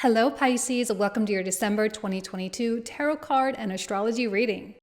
Hello Pisces, welcome to your December 2022 tarot card and astrology reading.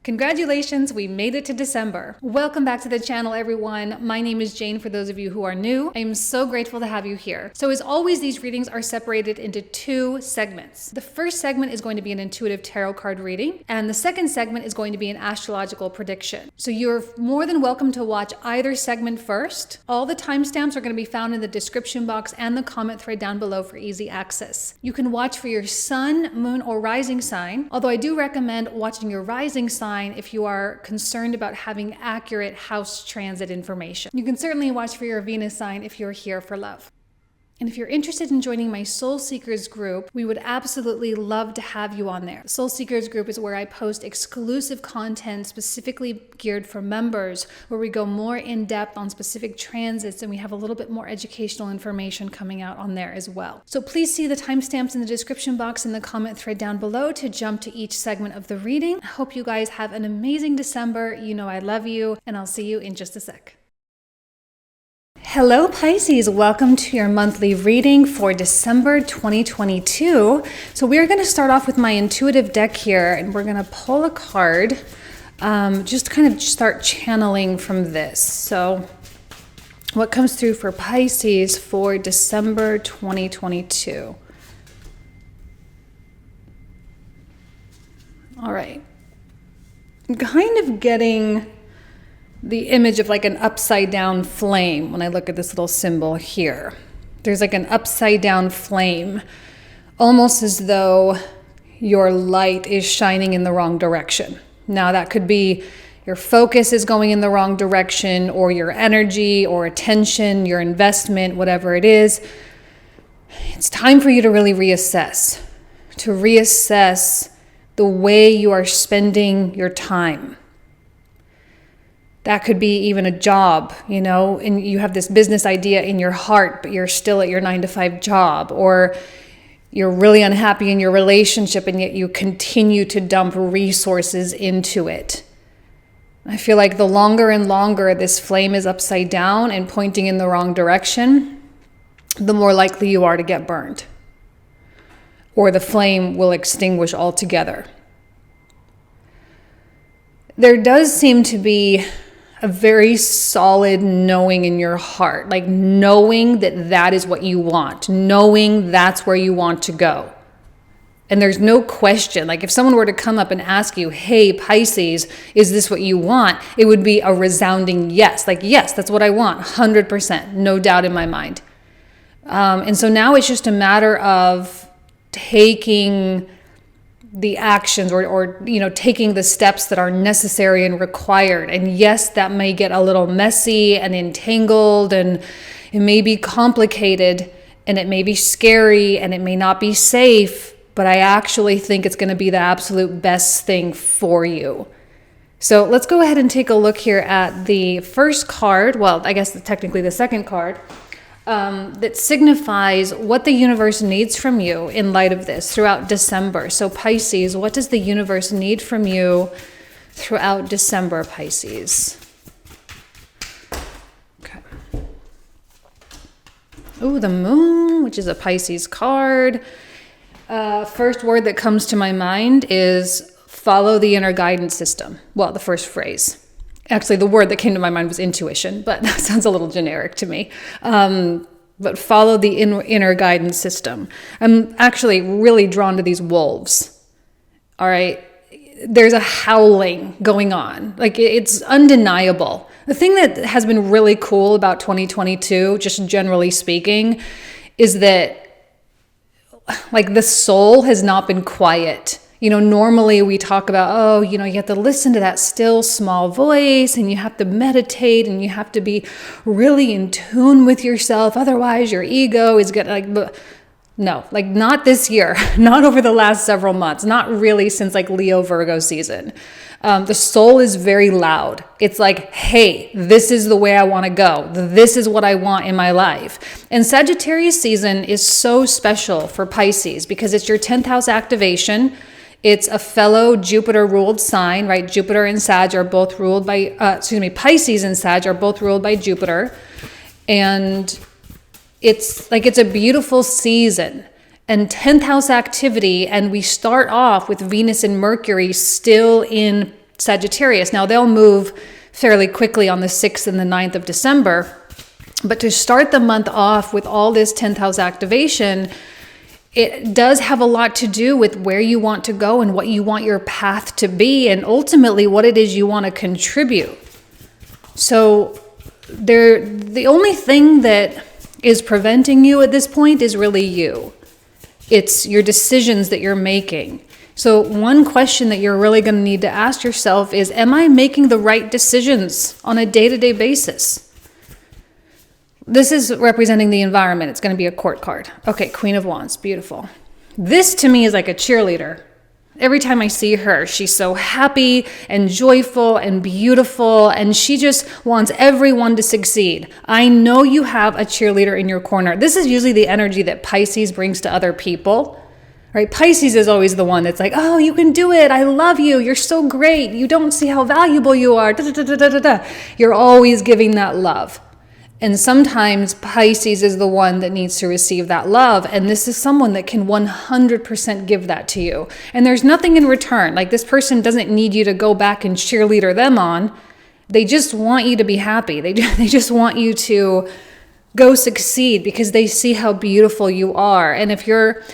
Congratulations, we made it to December. Welcome back to the channel, everyone. My name is Jane for those of you who are new. I am so grateful to have you here. So as always, these readings are separated into two segments. The first segment is going to be an intuitive tarot card reading, and the second segment is going to be an astrological prediction. So you're more than welcome to watch either segment first. All the timestamps are going to be found in the description box and the comment thread down below for easy access. You can watch for your sun, moon, or rising sign, although I do recommend watching your rising sign if you are concerned about having accurate house transit information. You can certainly watch for your Venus sign if you're here for love. And if you're interested in joining my Soul Seekers group, we would absolutely love to have you on there. Soul Seekers group is where I post exclusive content specifically geared for members, where we go more in depth on specific transits, and we have a little bit more educational information coming out on there as well. So please see the timestamps in the description box and the comment thread down below to jump to each segment of the reading. I hope you guys have an amazing December. You know I love you, and I'll see you in just a sec. Hello Pisces, welcome to your monthly reading for December 2022. So we're going to start off with my intuitive deck here, and we're going to pull a card, just kind of start channeling from this. So what comes through for Pisces for December 2022? All right. I'm kind of getting the image of like an upside down flame when I look at this little symbol here. There's like an upside down flame, almost as though your light is shining in the wrong direction. Now that could be your focus is going in the wrong direction, or your energy or attention, your investment, whatever it is. It's time for you to really reassess the way you are spending your time. That could be even a job, and you have this business idea in your heart, but you're still at your 9-to-5 job, or you're really unhappy in your relationship and yet you continue to dump resources into it. I feel like the longer and longer this flame is upside down and pointing in the wrong direction, the more likely you are to get burned, or the flame will extinguish altogether. There does seem to be a very solid knowing in your heart, like knowing that that is what you want, knowing that's where you want to go. And there's no question, like if someone were to come up and ask you, hey, Pisces, is this what you want? It would be a resounding yes, like, yes, that's what I want, 100%, no doubt in my mind. And so now it's just a matter of taking the actions or taking the steps that are necessary and required. And yes, that may get a little messy and entangled, and it may be complicated, and it may be scary, and it may not be safe, but I actually think it's going to be the absolute best thing for you. So let's go ahead and take a look here at the first card. Well, I guess technically the second card. That signifies what the universe needs from you in light of this throughout December. So Pisces, what does the universe need from you throughout December, Pisces? Okay. Ooh, the moon, which is a Pisces card. First word that comes to my mind is follow the inner guidance system. Well, the first phrase. Actually, the word that came to my mind was intuition, but that sounds a little generic to me. But follow the inner guidance system. I'm actually really drawn to these wolves. All right. There's a howling going on. Like, it's undeniable. The thing that has been really cool about 2022, just generally speaking, is that like the soul has not been quiet. Normally we talk about, you have to listen to that still small voice, and you have to meditate, and you have to be really in tune with yourself. Otherwise your ego is not this year, not over the last several months, not really since like Leo Virgo season. The soul is very loud. It's like, hey, this is the way I want to go. This is what I want in my life. And Sagittarius season is so special for Pisces because it's your 10th house activation. It's a fellow Jupiter-ruled sign, right? Jupiter and Sag are both ruled by, Pisces and Sag are both ruled by Jupiter. And it's like it's a beautiful season and 10th house activity, and we start off with Venus and Mercury still in Sagittarius. Now they'll move fairly quickly on the 6th and the 9th of December, but to start the month off with all this 10th house activation, it does have a lot to do with where you want to go and what you want your path to be, and ultimately what it is you want to contribute. So the only thing that is preventing you at this point is really you. It's your decisions that you're making. So one question that you're really going to need to ask yourself is, am I making the right decisions on a day-to-day basis? This is representing the environment. It's going to be a court card. Okay, Queen of Wands, beautiful. This to me is like a cheerleader. Every time I see her, she's so happy and joyful and beautiful, and she just wants everyone to succeed. I know you have a cheerleader in your corner. This is usually the energy that Pisces brings to other people, right? Pisces is always the one that's like, oh, you can do it. I love you. You're so great. You don't see how valuable you are. Da, da, da, da, da, da. You're always giving that love. And sometimes Pisces is the one that needs to receive that love. And this is someone that can 100% give that to you. And there's nothing in return. Like, this person doesn't need you to go back and cheerleader them on. They just want you to be happy. They just want you to go succeed because they see how beautiful you are. And if you're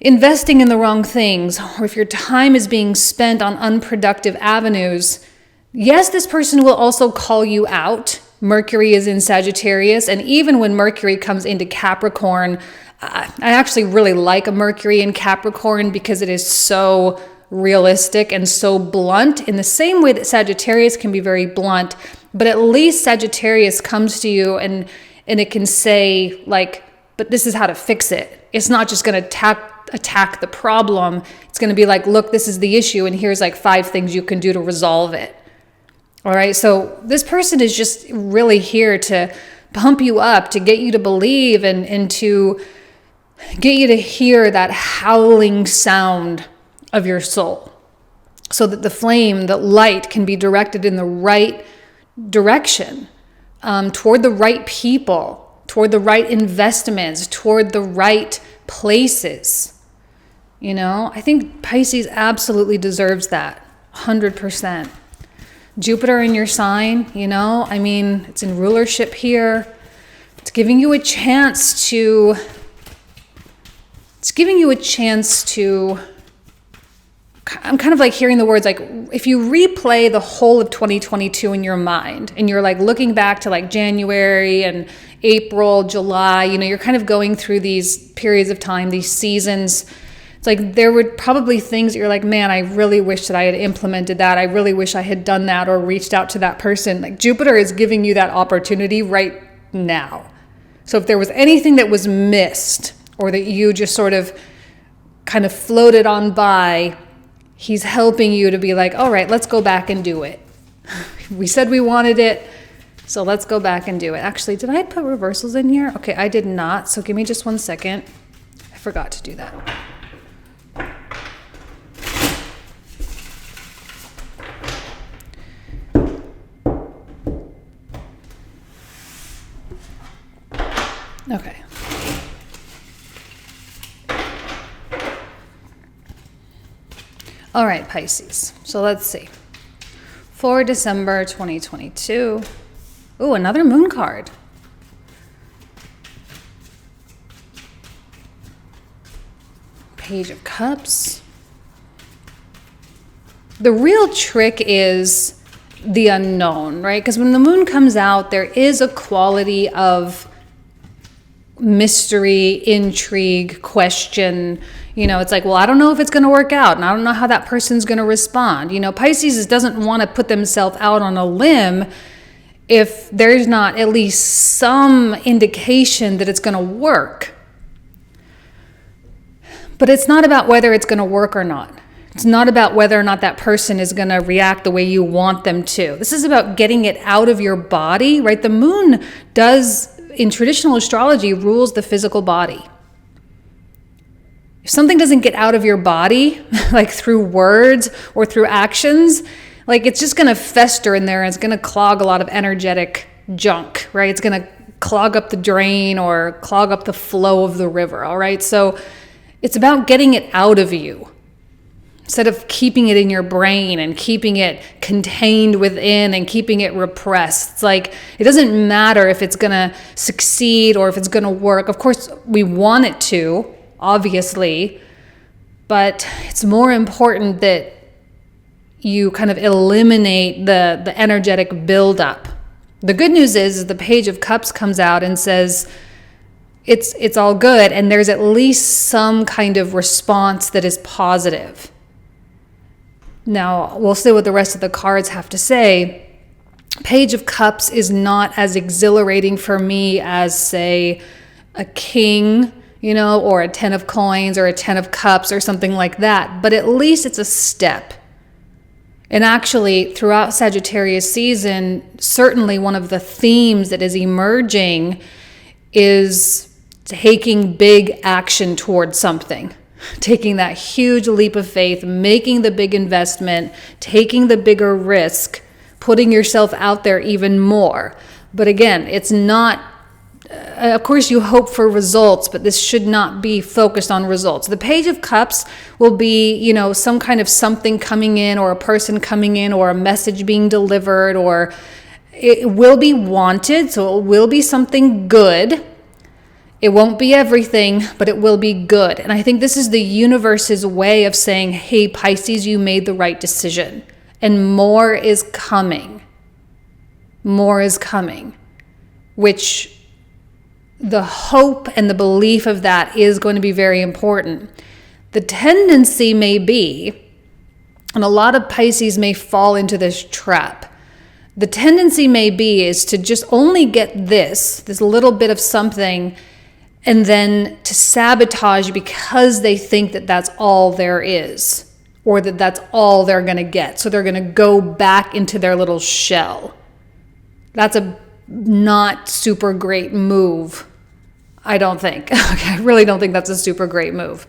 investing in the wrong things, or if your time is being spent on unproductive avenues, yes, this person will also call you out. Mercury is in Sagittarius, and even when Mercury comes into Capricorn, I actually really like a Mercury in Capricorn because it is so realistic and so blunt, in the same way that Sagittarius can be very blunt, but at least Sagittarius comes to you and it can say, like, but this is how to fix it. It's not just going to attack the problem. It's going to be like, look, this is the issue, and here's like 5 things you can do to resolve it. All right, so this person is just really here to pump you up, to get you to believe, and to get you to hear that howling sound of your soul, so that the flame, the light, can be directed in the right direction, toward the right people, toward the right investments, toward the right places. You know, I think Pisces absolutely deserves that, 100%. Jupiter in your sign, you know, I mean, it's in rulership here. It's giving you a chance to, I'm kind of like hearing the words, like, if you replay the whole of 2022 in your mind, and you're like looking back to like January and April, July, you know, you're kind of going through these periods of time, these seasons. It's like there were probably things that you're like, man, I really wish that I had implemented that. I really wish I had done that or reached out to that person. Like, Jupiter is giving you that opportunity right now. So if there was anything that was missed, or that you just sort of kind of floated on by, he's helping you to be like, all right, let's go back and do it. We said we wanted it, so let's go back and do it. Actually, did I put reversals in here? Okay, I did not. So give me just 1 second. I forgot to do that. Okay. All right, Pisces. So let's see. For December 2022. Ooh, another moon card. Page of Cups. The real trick is the unknown, right? Because when the moon comes out, there is a quality of mystery, intrigue, question. You know, it's like, well, I don't know if it's going to work out, and I don't know how that person's going to respond. You know, Pisces doesn't want to put themselves out on a limb if there's not at least some indication that it's going to work. But it's not about whether it's going to work or not. It's not about whether or not that person is going to react the way you want them to. This is about getting it out of your body, right? The moon does, in traditional astrology, rules the physical body. If something doesn't get out of your body, like through words or through actions, like it's just going to fester in there, and it's going to clog a lot of energetic junk, right? It's going to clog up the drain or clog up the flow of the river, all right? So it's about getting it out of you instead of keeping it in your brain and keeping it contained within and keeping it repressed. It's like, it doesn't matter if it's going to succeed or if it's going to work. Of course, we want it to, obviously, but it's more important that you kind of eliminate the energetic buildup. The good news is the Page of Cups comes out and says it's all good, and there's at least some kind of response that is positive. Now, we'll see what the rest of the cards have to say. Page of Cups is not as exhilarating for me as, say, a king, or a 10 of coins or a 10 of cups or something like that. But at least it's a step. And actually, throughout Sagittarius season, certainly one of the themes that is emerging is taking big action towards something. Taking that huge leap of faith, making the big investment, taking the bigger risk, putting yourself out there even more. But again, it's not, of course you hope for results, but this should not be focused on results. The Page of Cups will be, some kind of something coming in, or a person coming in, or a message being delivered, or it will be wanted, so it will be something good. It won't be everything, but it will be good. And I think this is the universe's way of saying, hey, Pisces, you made the right decision. And more is coming. More is coming. Which the hope and the belief of that is going to be very important. The tendency may be, and a lot of Pisces may fall into this trap, the tendency may be is to just only get this little bit of something, and then to sabotage because they think that that's all there is, or that that's all they're going to get. So they're going to go back into their little shell. That's a not super great move, I don't think. Okay, I really don't think that's a super great move.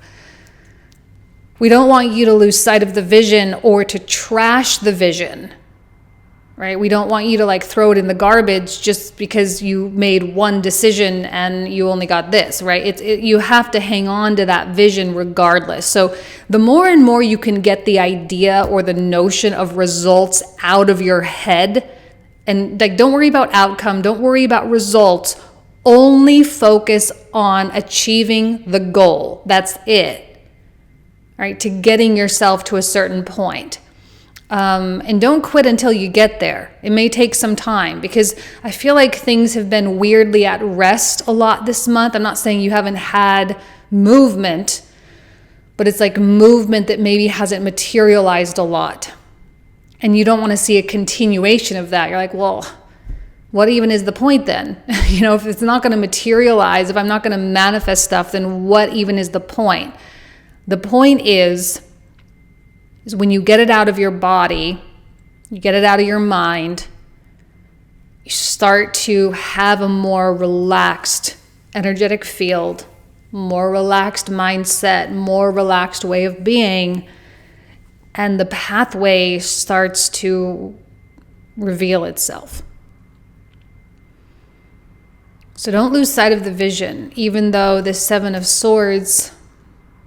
We don't want you to lose sight of the vision or to trash the vision. Right? We don't want you to throw it in the garbage just because you made one decision and you only got this, right? You have to hang on to that vision regardless. So the more and more you can get the idea or the notion of results out of your head, and don't worry about outcome, don't worry about results, only focus on achieving the goal. That's it, right? To getting yourself to a certain point. And don't quit until you get there. It may take some time because I feel like things have been weirdly at rest a lot this month. I'm not saying you haven't had movement, but it's like movement that maybe hasn't materialized a lot. And you don't want to see a continuation of that. You're like, well, what even is the point then? If it's not going to materialize, if I'm not going to manifest stuff, then what even is the point? The point is when you get it out of your body, you get it out of your mind, you start to have a more relaxed energetic field, more relaxed mindset, more relaxed way of being, and the pathway starts to reveal itself. So don't lose sight of the vision, even though the Seven of Swords,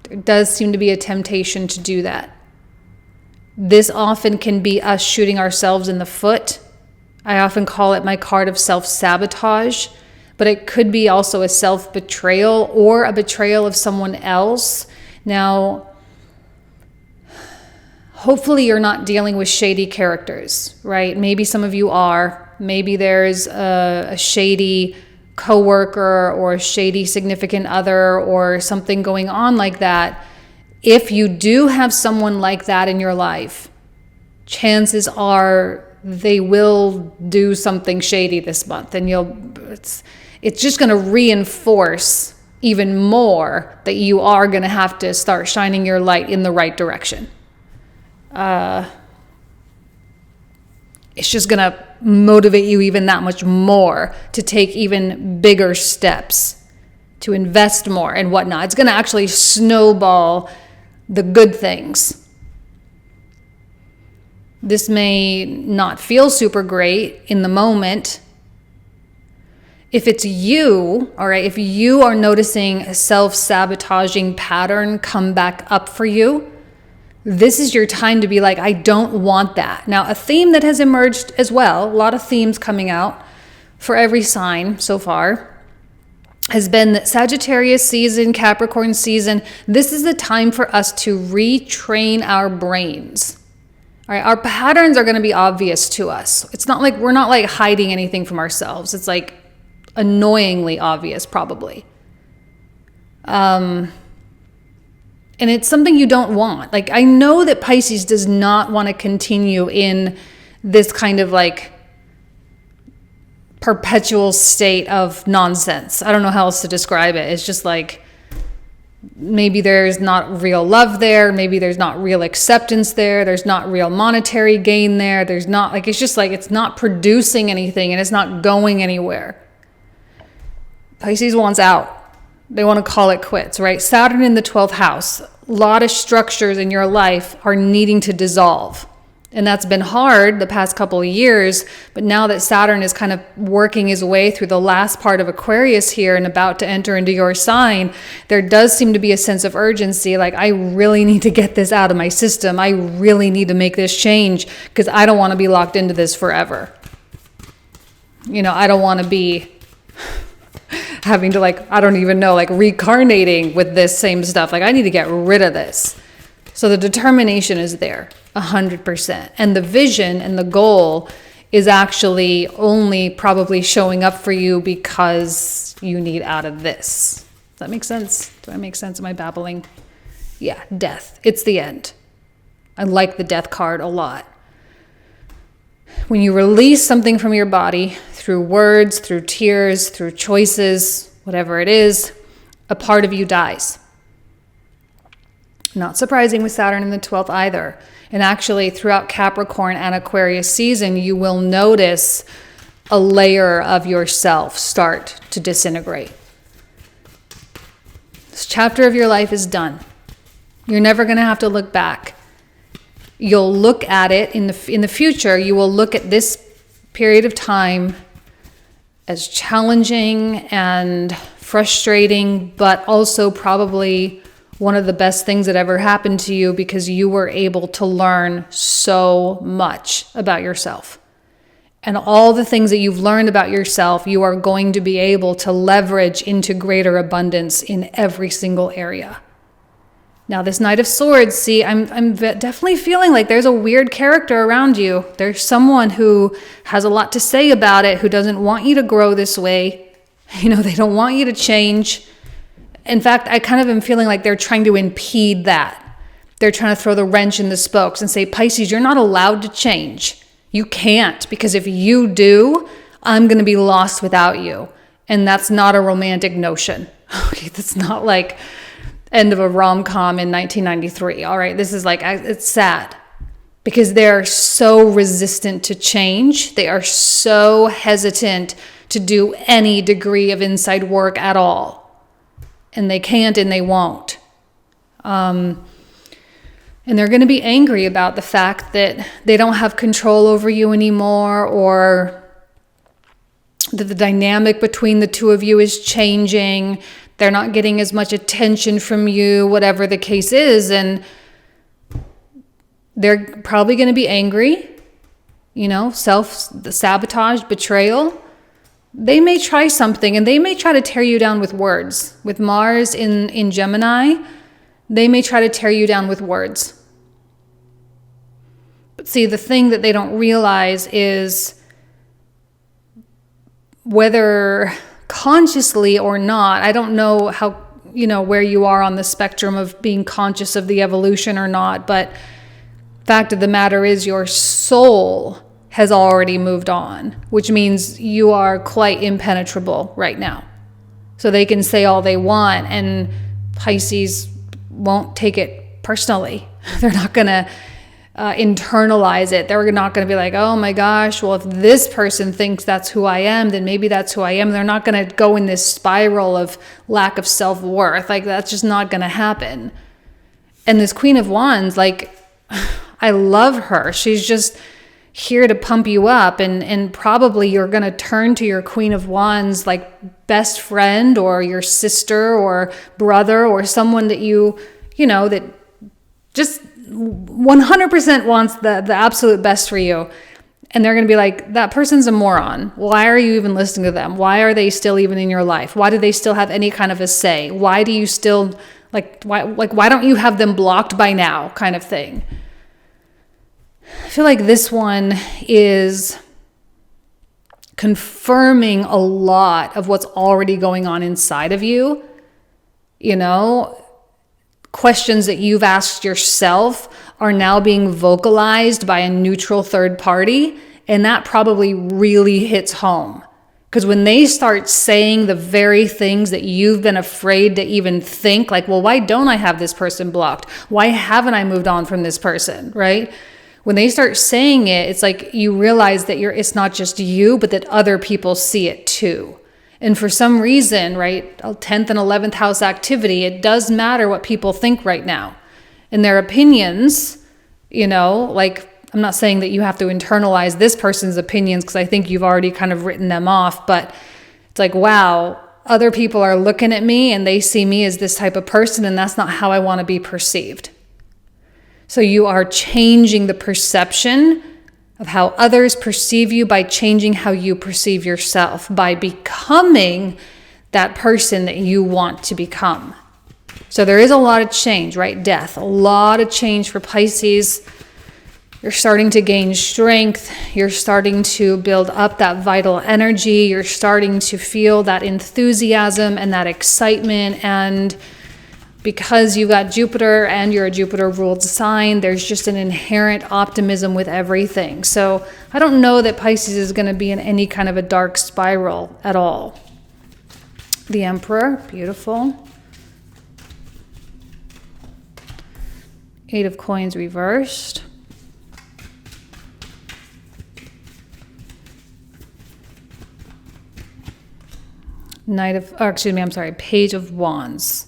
there does seem to be a temptation to do that. This often can be us shooting ourselves in the foot. I often call it my card of self-sabotage, but it could be also a self-betrayal or a betrayal of someone else. Now, hopefully you're not dealing with shady characters, right? Maybe some of you are. Maybe there's a shady coworker or a shady significant other or something going on like that. If you do have someone like that in your life, chances are they will do something shady this month, and it's just going to reinforce even more that you are going to have to start shining your light in the right direction. It's just going to motivate you even that much more to take even bigger steps, to invest more and whatnot. It's going to actually snowball the good things. This may not feel super great in the moment. If it's you, all right, if you are noticing a self-sabotaging pattern come back up for you, this is your time to be like, I don't want that. Now, a theme that has emerged as well, a lot of themes coming out for every sign so far, has been that Sagittarius season, Capricorn season, this is the time for us to retrain our brains. All right, our patterns are going to be obvious to us. It's not like we're not like hiding anything from ourselves. It's like annoyingly obvious, probably. And it's something you don't want. Like, I know that Pisces does not want to continue in this kind of like perpetual state of nonsense. I don't know how else to describe it. It's just like, maybe there's not real love there. Maybe there's not real acceptance there. There's not real monetary gain there. There's not like, it's just like, it's not producing anything and it's not going anywhere. Pisces wants out. They want to call it quits, right? Saturn in the 12th house. A lot of structures in your life are needing to dissolve. And that's been hard the past couple of years. But now that Saturn is kind of working his way through the last part of Aquarius here and about to enter into your sign, there does seem to be a sense of urgency. Like, I really need to get this out of my system. I really need to make this change because I don't want to be locked into this forever. You know, I don't want to be having to like, I don't even know, like reincarnating with this same stuff. Like, I need to get rid of this. So the determination is there 100%. And the vision and the goal is actually only probably showing up for you because you need out of this. Does that make sense? Do I make sense? Am I babbling? Yeah, death. It's the end. I like the death card a lot. When you release something from your body through words, through tears, through choices, whatever it is, a part of you dies. Not surprising with Saturn in the 12th either. And actually, throughout Capricorn and Aquarius season, you will notice a layer of yourself start to disintegrate. This chapter of your life is done. You're never going to have to look back. You'll look at it in the future. You will look at this period of time as challenging and frustrating, but also probably one of the best things that ever happened to you because you were able to learn so much about yourself. And all the things that you've learned about yourself, you are going to be able to leverage into greater abundance in every single area. Now, this Knight of Swords, see, I'm definitely feeling like there's a weird character around you. There's someone who has a lot to say about it, who doesn't want you to grow this way. You know, they don't want you to change. In fact, I kind of am feeling like they're trying to impede that. They're trying to throw the wrench in the spokes and say, Pisces, you're not allowed to change. You can't, because if you do, I'm going to be lost without you. And that's not a romantic notion. Okay, that's not like end of a rom-com in 1993. All right, this is like, it's sad because they're so resistant to change. They are so hesitant to do any degree of inside work at all. And they can't and they won't. And they're going to be angry about the fact that they don't have control over you anymore, or that the dynamic between the two of you is changing. They're not getting as much attention from you, whatever the case is. And they're probably going to be angry, you know, self-sabotage, betrayal. They may try something and they may try to tear you down with words. With Mars in Gemini, they may try to tear you down with words. But see, the thing that they don't realize is whether consciously or not, I don't know how, you know, where you are on the spectrum of being conscious of the evolution or not, but fact of the matter is your soul has already moved on, which means you are quite impenetrable right now. So they can say all they want and Pisces won't take it personally. They're not going to internalize it. They're not going to be like, oh my gosh, well, if this person thinks that's who I am, then maybe that's who I am. They're not going to go in this spiral of lack of self-worth. Like, that's just not going to happen. And this Queen of Wands, like, I love her. She's just, here to pump you up, and probably you're going to turn to your Queen of Wands like best friend or your sister or brother or someone that you know, that just 100% wants the absolute best for you. And they're going to be like, that person's a moron. Why are you even listening to them? Why are they still even in your life? Why do they still have any kind of a say? Why do you still why don't you have them blocked by now, kind of thing? I feel like this one is confirming a lot of what's already going on inside of you. You know, questions that you've asked yourself are now being vocalized by a neutral third party. And that probably really hits home. Because when they start saying the very things that you've been afraid to even think, like, well, why don't I have this person blocked? Why haven't I moved on from this person, right? When they start saying it, it's like you realize that it's not just you, but that other people see it too. And for some reason, right, 10th and 11th house activity, it does matter what people think right now. And their opinions, you know, like, I'm not saying that you have to internalize this person's opinions, because I think you've already kind of written them off, but it's like, wow, other people are looking at me and they see me as this type of person, and that's not how I want to be perceived. So you are changing the perception of how others perceive you by changing how you perceive yourself, by becoming that person that you want to become. So there is a lot of change, right? Death, a lot of change for Pisces. You're starting to gain strength. You're starting to build up that vital energy. You're starting to feel that enthusiasm and that excitement. And because you got Jupiter and you're a Jupiter-ruled sign, there's just an inherent optimism with everything. So I don't know that Pisces is going to be in any kind of a dark spiral at all. The Emperor, beautiful. 8 of Coins reversed. Page of Wands.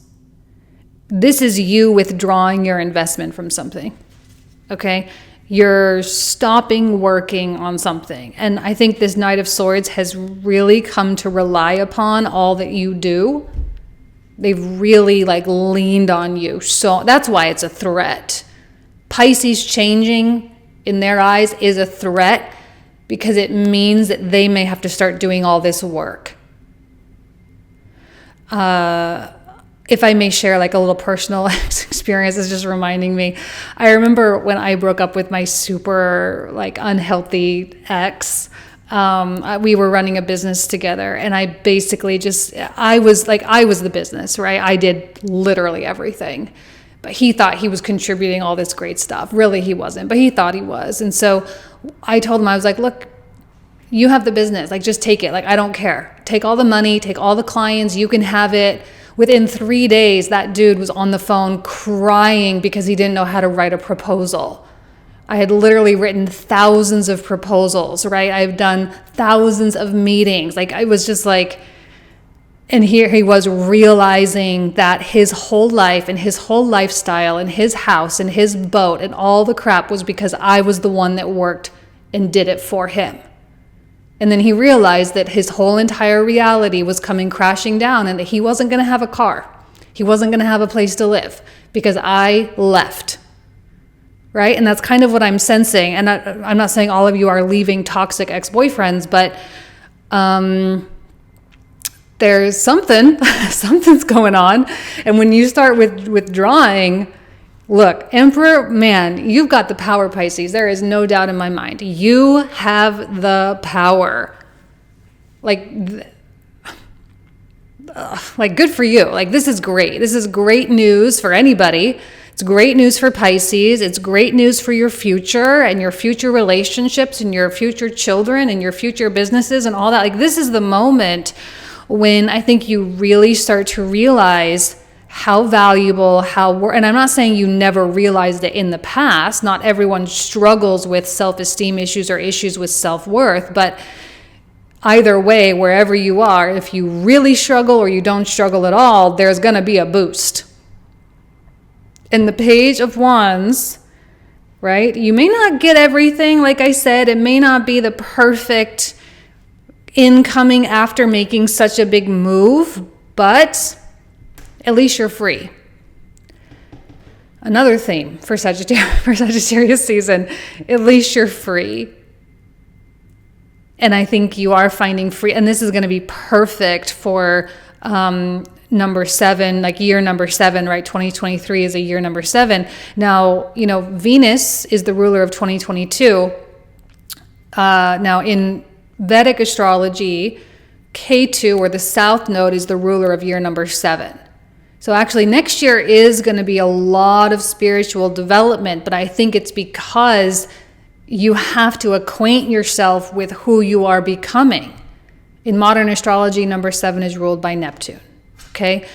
This is you withdrawing your investment from something, okay? You're stopping working on something. And I think this Knight of Swords has really come to rely upon all that you do. They've really leaned on you. So that's why it's a threat. Pisces changing in their eyes is a threat because it means that they may have to start doing all this work. If I may share a little personal experience, is just reminding me. I remember when I broke up with my super unhealthy ex. We were running a business together, and I basically I was the business, right? I did literally everything, but he thought he was contributing all this great stuff. Really, he wasn't, but he thought he was. And so I told him, I was like, look, you have the business, just take it. I don't care. Take all the money, take all the clients, you can have it. Within 3 days, that dude was on the phone crying because he didn't know how to write a proposal. I had literally written thousands of proposals, right? I've done thousands of meetings. I was just and here he was realizing that his whole life and his whole lifestyle and his house and his boat and all the crap was because I was the one that worked and did it for him. And then he realized that his whole entire reality was coming crashing down and that he wasn't going to have a car. He wasn't going to have a place to live because I left. Right? And that's kind of what I'm sensing. And I'm not saying all of you are leaving toxic ex-boyfriends, but there's something's going on. And when you start withdrawing, look, Emperor, man, you've got the power, Pisces. There is no doubt in my mind. You have the power. Good for you. This is great. This is great news for anybody. It's great news for Pisces. It's great news for your future and your future relationships and your future children and your future businesses and all that. This is the moment when I think you really start to realize how valuable, and I'm not saying you never realized it in the past. Not everyone struggles with self-esteem issues or issues with self-worth, but either way, wherever you are, if you really struggle or you don't struggle at all, there's going to be a boost. And the Page of Wands right? You may not get everything. Like I said, it may not be the perfect incoming after making such a big move, but at least you're free. Another theme for Sagittarius season, at least you're free. And I think you are finding free, and this is going to be perfect for number 7, like year number 7, right? 2023 is a year number 7. Now, Venus is the ruler of 2022. Now in Vedic astrology, K2, or the South Node, is the ruler of year number 7. So actually next year is going to be a lot of spiritual development, but I think it's because you have to acquaint yourself with who you are becoming. In modern astrology, number 7 is ruled by Neptune, okay?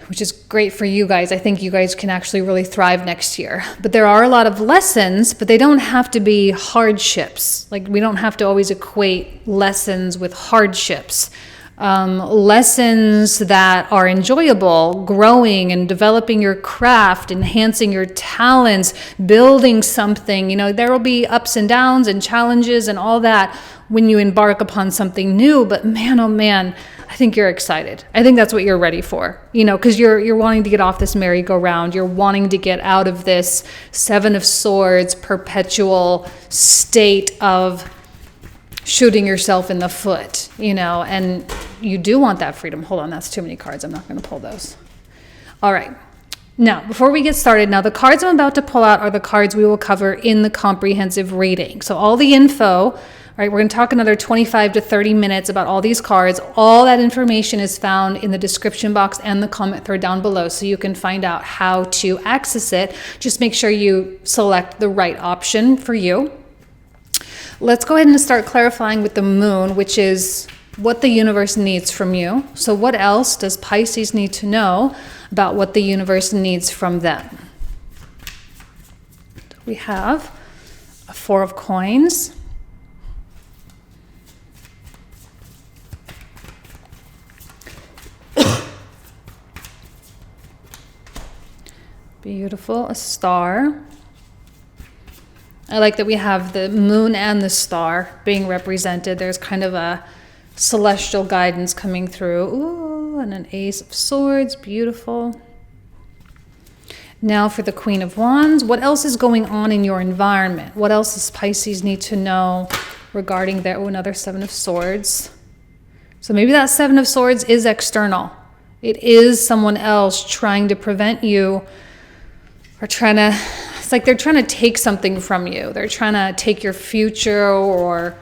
Which is great for you guys. I think you guys can actually really thrive next year. But there are a lot of lessons, but they don't have to be hardships. Like, we don't have to always equate lessons with hardships. Lessons that are enjoyable, growing and developing your craft, enhancing your talents, building something. There will be ups and downs and challenges and all that when you embark upon something new. But man, oh man, I think you're excited. I think that's what you're ready for, because you're wanting to get off this merry-go-round. You're wanting to get out of this 7 of Swords perpetual state of shooting yourself in the foot, and you do want that freedom. Hold on, that's too many cards. I'm not going to pull those. All right. Now, before we get started, the cards I'm about to pull out are the cards we will cover in the comprehensive reading. So all the info, right, we're going to talk another 25 to 30 minutes about all these cards. All that information is found in the description box and the comment thread down below, so you can find out how to access it. Just make sure you select the right option for you. Let's go ahead and start clarifying with the moon, which is what the universe needs from you. So what else does Pisces need to know about what the universe needs from them? We have a 4 of coins. Beautiful, a star. I like that we have the moon and the star being represented. There's kind of a celestial guidance coming through. Ooh, and an Ace of Swords, beautiful. Now for the Queen of Wands, what else is going on in your environment? What else does Pisces need to know regarding their, another 7 of Swords. So maybe that 7 of Swords is external. It is someone else trying to prevent you, or trying to, it's like they're trying to take something from you. They're trying to take your future or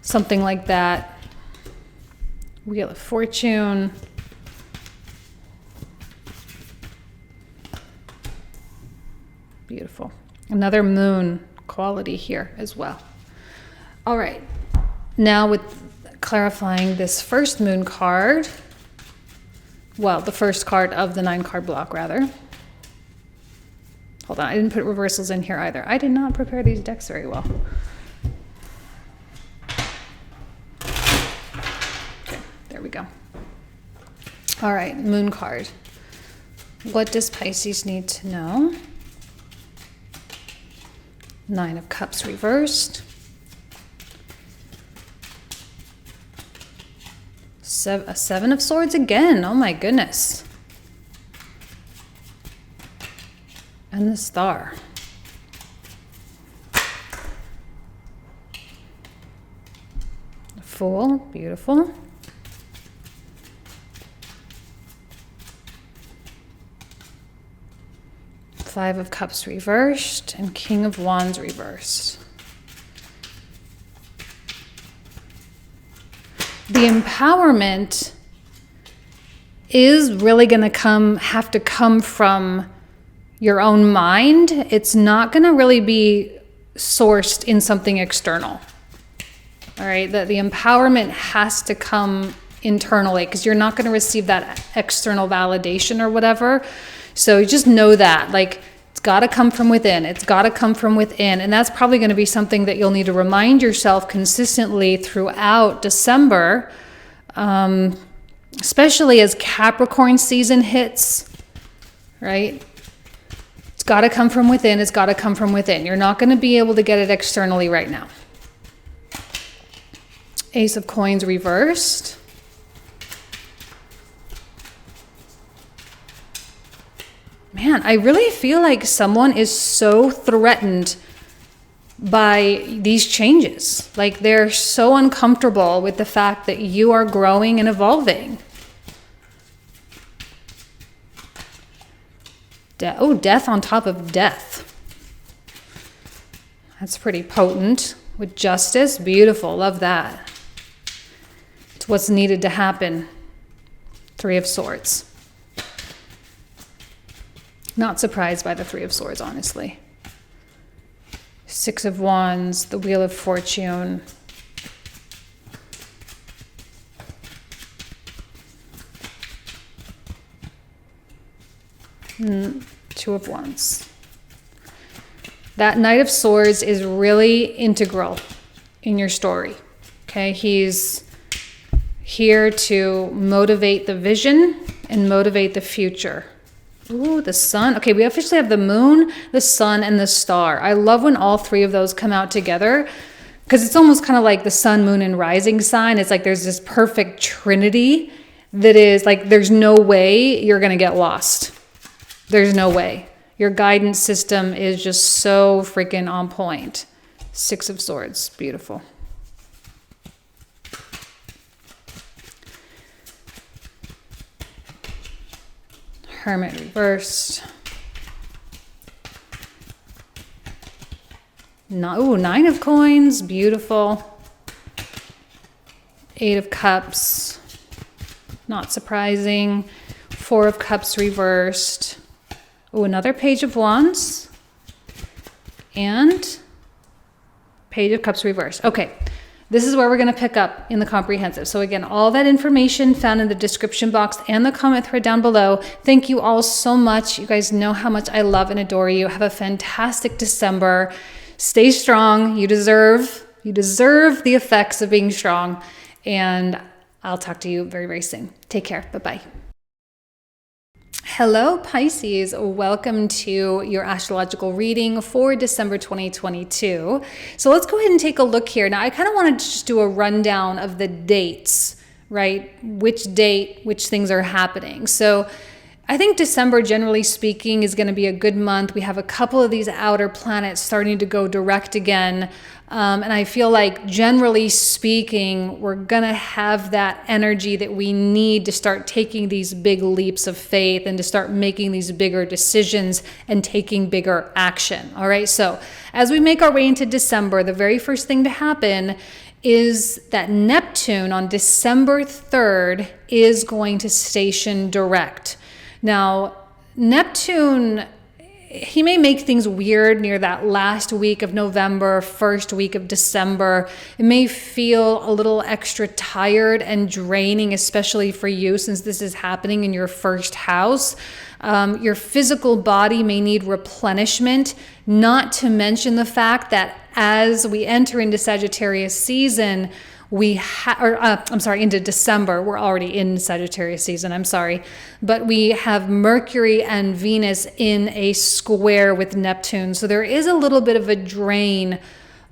something like that. Wheel of Fortune. Beautiful. Another moon quality here as well. All right. Now with clarifying this first moon card, well, the first card of the 9-card block, rather. Hold on, I didn't put reversals in here either. I did not prepare these decks very well. Okay, there we go. All right, moon card. What does Pisces need to know? 9 of Cups reversed. A 7 of Swords again. Oh my goodness. And the Star. The Fool. Beautiful. Five of Cups reversed and King of Wands reversed. The empowerment is really going to have to come from your own mind. It's not going to really be sourced in something external. All right, the empowerment has to come internally, because you're not going to receive that external validation or whatever. So you just know that, like, it's got to come from within. It's got to come from within. And that's probably going to be something that you'll need to remind yourself consistently throughout December, especially as Capricorn season hits, right? got to come from within. It's got to come from within. You're not going to be able to get it externally right now. Ace of Coins reversed. Man, I really feel like someone is so threatened by these changes. Like they're so uncomfortable with the fact that you are growing and evolving. Death on top of death. That's pretty potent. With justice, beautiful, love that. It's what's needed to happen. Three of Swords. Not surprised by the Three of Swords, honestly. Six of Wands, the Wheel of Fortune. Two of Wands. That Knight of Swords is really integral in your story. Okay, he's here to motivate the vision and motivate the future. Ooh, the sun. Okay, we officially have the moon, the sun, and the star. I love when all three of those come out together because it's almost kind of like the sun, moon, and rising sign. It's like there's this perfect trinity that is like there's no way you're going to get lost. There's no way. Your guidance system is just so freaking on point. Six of Swords. Beautiful. Hermit reversed. Nine of Coins. Beautiful. Eight of Cups. Not surprising. Four of Cups reversed. Another Page of Wands. And Page of Cups reversed. Okay. This is where we're going to pick up in the comprehensive. So again, all that information found in the description box and the comment thread down below. Thank you all so much. You guys know how much I love and adore you. Have a fantastic December. Stay strong. You deserve the effects of being strong. And I'll talk to you very, very soon. Take care. Bye-bye. Hello, Pisces. Welcome to your astrological reading for December 2022. So let's go ahead and take a look here. Now, I kind of want to just do a rundown of the dates, right? Which date, which things are happening. So I think December, generally speaking, is going to be a good month. We have a couple of these outer planets starting to go direct again. And I feel like, generally speaking, we're going to have that energy that we need to start taking these big leaps of faith and to start making these bigger decisions and taking bigger action. All right. So as we make our way into December, the very first thing to happen is that Neptune on December 3rd is going to station direct. Now, Neptune, he may make things weird near that last week of November, first week of December. It may feel a little extra tired and draining, especially for you, since this is happening in your first house. Your physical body may need replenishment, not to mention the fact that as we enter into Sagittarius season, into December. We're already in Sagittarius season, I'm sorry. But we have Mercury and Venus in a square with Neptune. So there is a little bit of a drain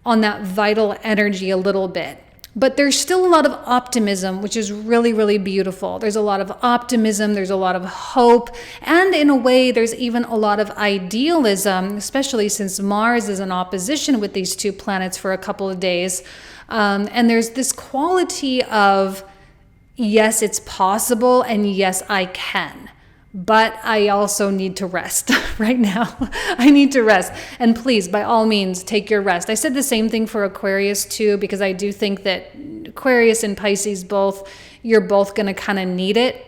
on that vital energy a little bit. But there's still a lot of optimism, which is really, really beautiful. There's a lot of optimism, there's a lot of hope, and in a way, there's even a lot of idealism, especially since Mars is in opposition with these two planets for a couple of days. And there's this quality of, yes, it's possible, and yes, I can. But I also need to rest right now. I need to rest. And please, by all means, take your rest. I said the same thing for Aquarius too, because I do think that Aquarius and Pisces you're both going to kind of need it.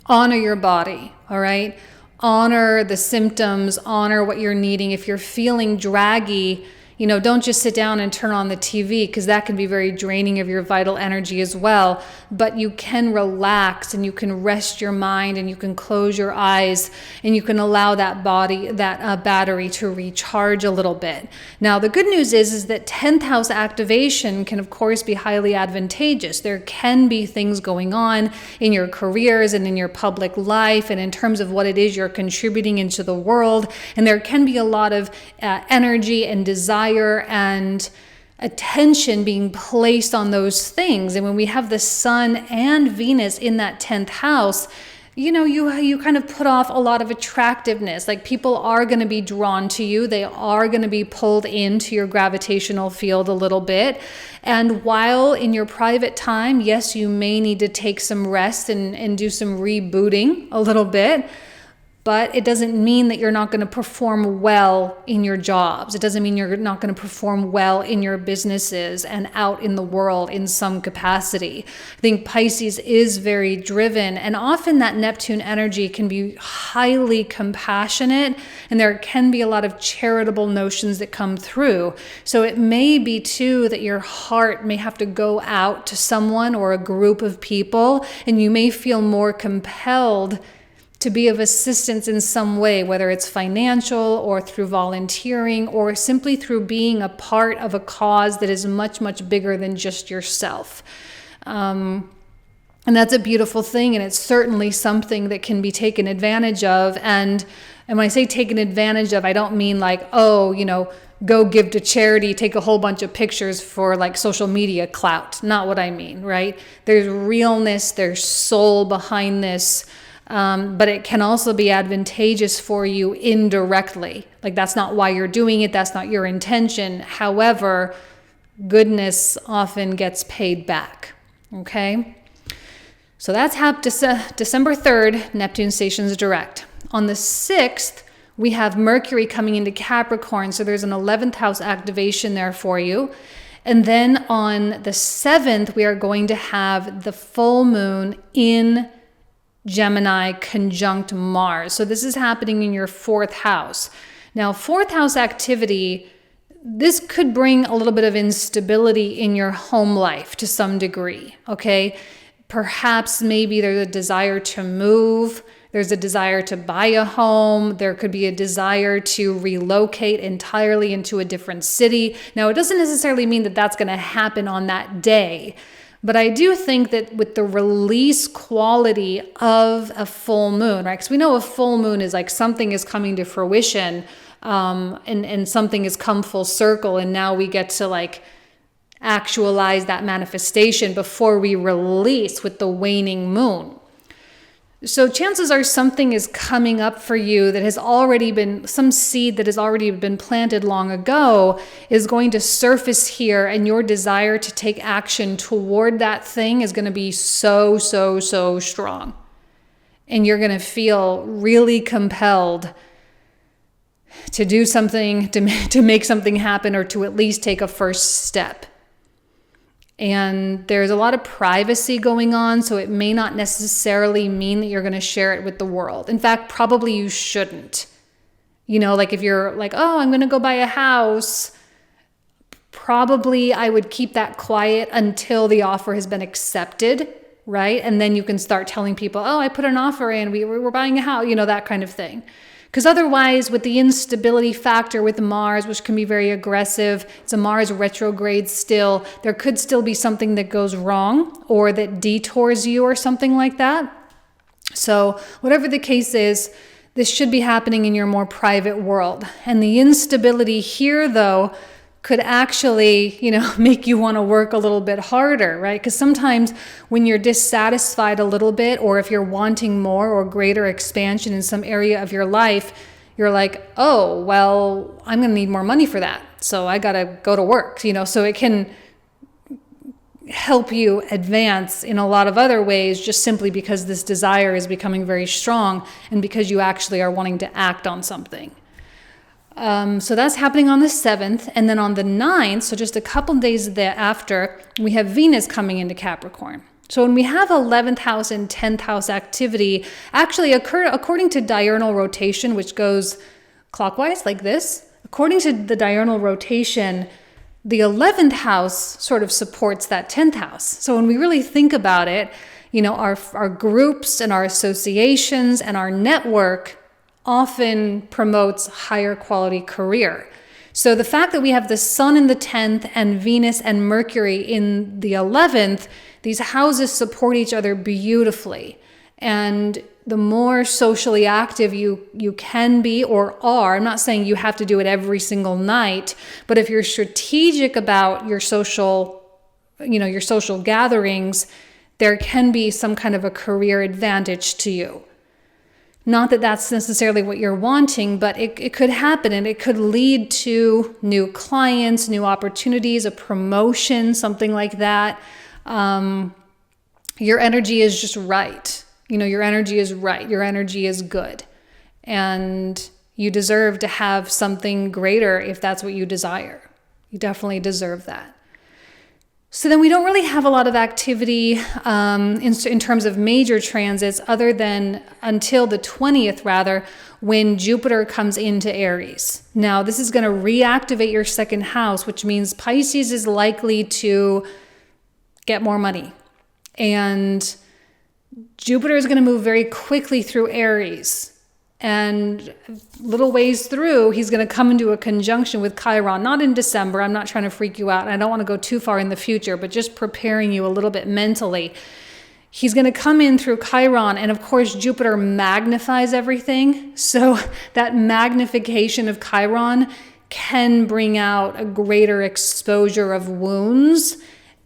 Honor your body, all right? Honor the symptoms, honor what you're needing. If you're feeling draggy, Don't just sit down and turn on the TV, because that can be very draining of your vital energy as well. But you can relax and you can rest your mind and you can close your eyes and you can allow that battery to recharge a little bit. Now, the good news is that 10th house activation can, of course, be highly advantageous. There can be things going on in your careers and in your public life and in terms of what it is you're contributing into the world. And there can be a lot of energy and desire and attention being placed on those things. And when we have the sun and Venus in that 10th house, you kind of put off a lot of attractiveness. Like, people are going to be drawn to you. They are going to be pulled into your gravitational field a little bit. And while in your private time, yes, you may need to take some rest and do some rebooting a little bit. But it doesn't mean that you're not going to perform well in your jobs. It doesn't mean you're not going to perform well in your businesses and out in the world in some capacity. I think Pisces is very driven, and often that Neptune energy can be highly compassionate, and there can be a lot of charitable notions that come through. So it may be too that your heart may have to go out to someone or a group of people, and you may feel more compelled to be of assistance in some way, whether it's financial or through volunteering or simply through being a part of a cause that is much, much bigger than just yourself. And that's a beautiful thing, and it's certainly something that can be taken advantage of. And when I say taken advantage of, I don't mean like, go give to charity, take a whole bunch of pictures for like social media clout. Not what I mean, right? There's realness, there's soul behind this. But it can also be advantageous for you indirectly. Like, that's not why you're doing it. That's not your intention. However, goodness often gets paid back. Okay? So that's December 3rd, Neptune stations direct. On the 6th, we have Mercury coming into Capricorn. So there's an 11th house activation there for you. And then on the 7th, we are going to have the full moon in Gemini conjunct Mars. So this is happening in your 4th house. Now, 4th house activity, this could bring a little bit of instability in your home life to some degree, okay? Perhaps maybe there's a desire to move. There's a desire to buy a home. There could be a desire to relocate entirely into a different city. Now, it doesn't necessarily mean that that's going to happen on that day. But I do think that with the release quality of a full moon, right? Because we know a full moon is like something is coming to fruition, and something has come full circle, and now we get to like actualize that manifestation before we release with the waning moon. So chances are something is coming up for you that has already been, some seed that has already been planted long ago is going to surface here, and your desire to take action toward that thing is going to be so strong. And you're going to feel really compelled to do something, to make something happen, or to at least take a first step. And there's a lot of privacy going on, so it may not necessarily mean that you're going to share it with the world. In fact, probably you shouldn't. Like if you're like, oh, I'm going to go buy a house, probably I would keep that quiet until the offer has been accepted, right? And then you can start telling people, oh, I put an offer in, we're buying a house, that kind of thing. Because otherwise, with the instability factor with Mars, which can be very aggressive, it's a Mars retrograde still, there could still be something that goes wrong or that detours you or something like that. So whatever the case is, this should be happening in your more private world. And the instability here, though, could actually, make you want to work a little bit harder, right? Because sometimes when you're dissatisfied a little bit, or if you're wanting more or greater expansion in some area of your life, you're like, oh, well, I'm going to need more money for that. So I got to go to work, so it can help you advance in a lot of other ways, just simply because this desire is becoming very strong and because you actually are wanting to act on something. So that's happening on the 7th. And then on the 9th, so just a couple days thereafter, we have Venus coming into Capricorn. So when we have 11th house and 10th house activity, actually according to diurnal rotation, which goes clockwise like this, according to the diurnal rotation, the 11th house sort of supports that 10th house. So when we really think about it, our groups and our associations and our network often promotes higher quality career. So the fact that we have the sun in the 10th and Venus and Mercury in the 11th, these houses support each other beautifully. And the more socially active you can be or are, I'm not saying you have to do it every single night, but if you're strategic about your social gatherings, there can be some kind of a career advantage to you. Not that that's necessarily what you're wanting, but it could happen, and it could lead to new clients, new opportunities, a promotion, something like that. Your energy is just right. Your energy is right. Your energy is good. And you deserve to have something greater if that's what you desire. You definitely deserve that. So then we don't really have a lot of activity in terms of major transits other than until the 20th, when Jupiter comes into Aries. Now, this is going to reactivate your second house, which means Pisces is likely to get more money. And Jupiter is going to move very quickly through Aries. And little ways through, he's going to come into a conjunction with Chiron, not in December. I'm not trying to freak you out. And I don't want to go too far in the future, but just preparing you a little bit mentally. He's going to come in through Chiron. And of course, Jupiter magnifies everything. So that magnification of Chiron can bring out a greater exposure of wounds.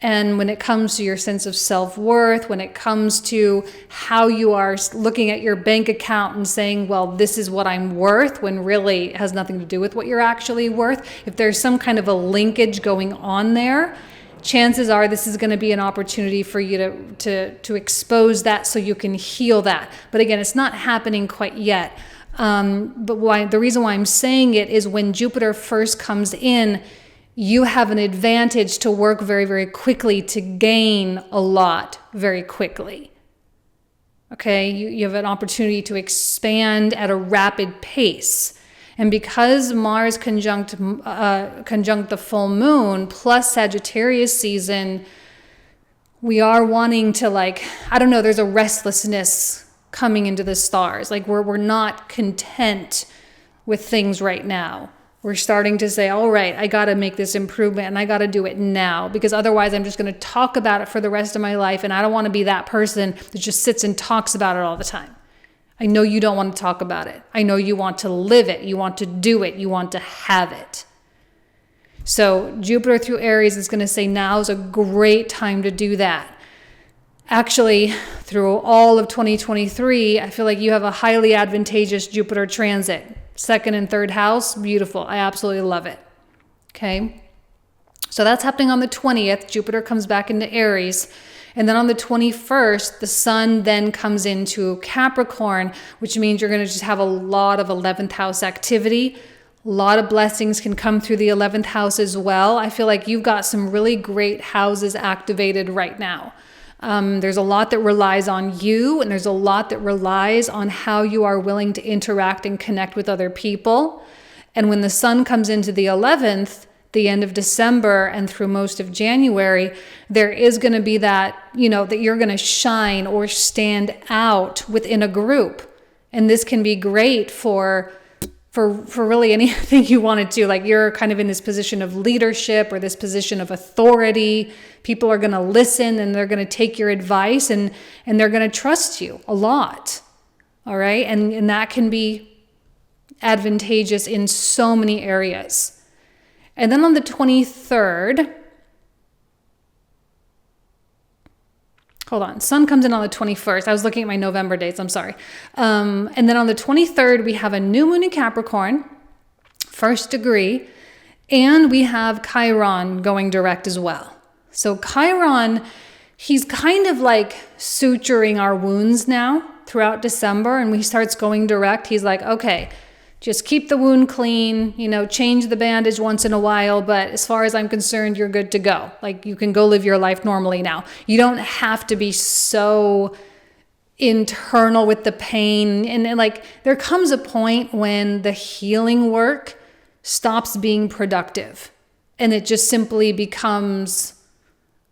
And when it comes to your sense of self-worth, when it comes to how you are looking at your bank account and saying, well, this is what I'm worth, when really it has nothing to do with what you're actually worth. If there's some kind of a linkage going on there, chances are this is going to be an opportunity for you to expose that so you can heal that. But again, it's not happening quite yet. But the reason why I'm saying it is when Jupiter first comes in, you have an advantage to work very, very quickly to gain a lot very quickly. Okay, you have an opportunity to expand at a rapid pace. And because Mars conjunct the full moon plus Sagittarius season, we are wanting to there's a restlessness coming into the stars. We're not content with things right now. We're starting to say, all right, I got to make this improvement and I got to do it now, because otherwise I'm just going to talk about it for the rest of my life. And I don't want to be that person that just sits and talks about it all the time. I know you don't want to talk about it. I know you want to live it. You want to do it. You want to have it. So Jupiter through Aries is going to say now is a great time to do that. Actually, through all of 2023, I feel like you have a highly advantageous Jupiter transit. Second and third house, beautiful. I absolutely love it. Okay. So that's happening on the 20th. Jupiter comes back into Aries. And then on the 21st, the sun then comes into Capricorn, which means you're going to just have a lot of 11th house activity. A lot of blessings can come through the 11th house as well. I feel like you've got some really great houses activated right now. There's a lot that relies on you, and there's a lot that relies on how you are willing to interact and connect with other people. And when the sun comes into the 11th, the end of December and through most of January, there is going to be that, that you're going to shine or stand out within a group. And this can be great for really anything you want to do. Like you're kind of in this position of leadership or this position of authority. People are going to listen and they're going to take your advice and they're going to trust you a lot. All right. And that can be advantageous in so many areas. And then on the 23rd, hold on, sun comes in on the 21st. I was looking at my November dates, I'm sorry. And then on the 23rd, we have a new moon in Capricorn, first degree, and we have Chiron going direct as well. So Chiron, he's kind of like suturing our wounds now throughout December, and when he starts going direct, he's like, okay, just keep the wound clean, change the bandage once in a while. But as far as I'm concerned, you're good to go. Like you can go live your life normally now. You don't have to be so internal with the pain. And like there comes a point when the healing work stops being productive. And it just simply becomes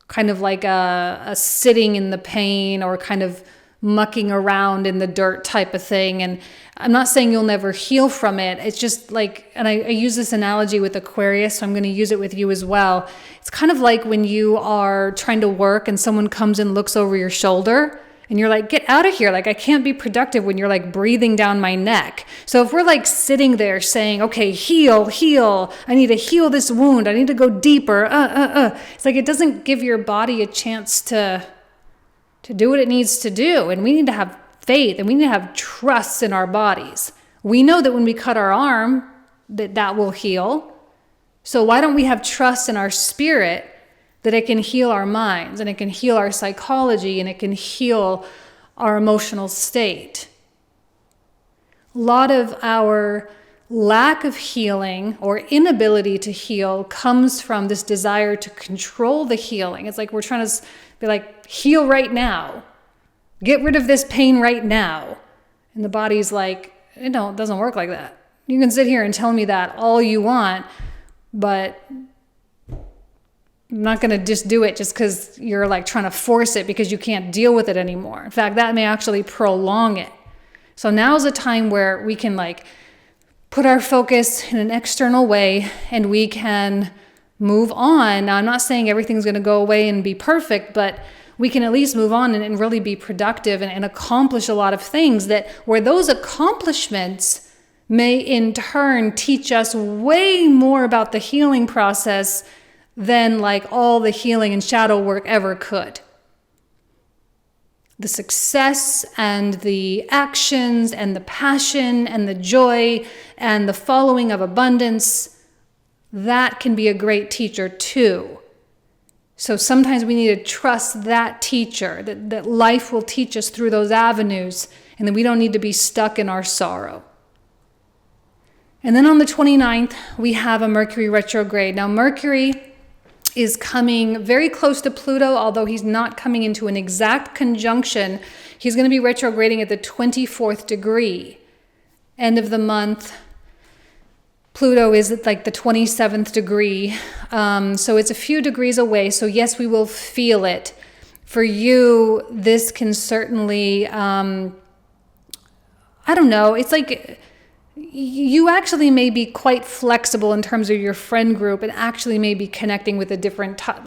kind of like a sitting in the pain or kind of mucking around in the dirt type of thing. And I'm not saying you'll never heal from it. It's just like, and I use this analogy with Aquarius, so I'm going to use it with you as well. It's kind of like when you are trying to work and someone comes and looks over your shoulder and you're like, get out of here. Like, I can't be productive when you're like breathing down my neck. So if we're like sitting there saying, okay, heal, I need to heal this wound. I need to go deeper. It's like, it doesn't give your body a chance to do what it needs to do. And we need to have faith and we need to have trust in our bodies. We know that when we cut our arm, that will heal. So why don't we have trust in our spirit that it can heal our minds and it can heal our psychology and it can heal our emotional state? A lot of our lack of healing or inability to heal comes from this desire to control the healing. It's like we're trying to be like, heal right now. Get rid of this pain right now. And the body's like, it doesn't work like that. You can sit here and tell me that all you want, but I'm not going to just do it just because you're like trying to force it because you can't deal with it anymore. In fact, that may actually prolong it. So now's a time where we can like put our focus in an external way and we can move on. Now, I'm not saying everything's going to go away and be perfect, but we can at least move on and really be productive and accomplish a lot of things where those accomplishments may in turn teach us way more about the healing process than like all the healing and shadow work ever could. The success and the actions and the passion and the joy and the following of abundance, that can be a great teacher too. So sometimes we need to trust that teacher, that life will teach us through those avenues, and that we don't need to be stuck in our sorrow. And then on the 29th, we have a Mercury retrograde. Now, Mercury is coming very close to Pluto, although he's not coming into an exact conjunction. He's going to be retrograding at the 24th degree. End of the month. Pluto is at like the 27th degree. So it's a few degrees away. So yes, we will feel it. For you, this can certainly, I don't know. It's like you actually may be quite flexible in terms of your friend group and actually may be connecting with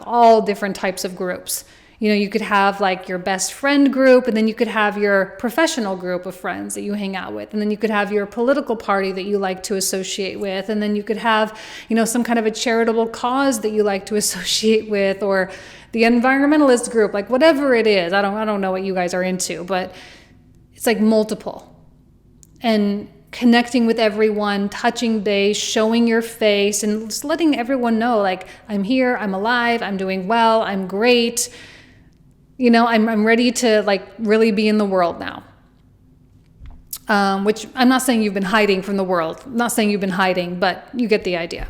all different types of groups. You know, you could have like your best friend group, and then you could have your professional group of friends that you hang out with. And then you could have your political party that you like to associate with. And then you could have, some kind of a charitable cause that you like to associate with, or the environmentalist group, like whatever it is. I don't know what you guys are into, but it's like multiple. And connecting with everyone, touching base, showing your face, and just letting everyone know, like, I'm here, I'm alive, I'm doing well, I'm great. I'm ready to like really be in the world now. Which I'm not saying you've been hiding from the world. I'm not saying you've been hiding, but you get the idea.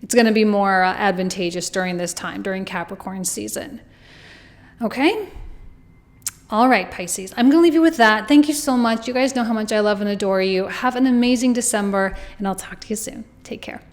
It's going to be more advantageous during this time, during Capricorn season. Okay? All right, Pisces. I'm going to leave you with that. Thank you so much. You guys know how much I love and adore you. Have an amazing December, and I'll talk to you soon. Take care.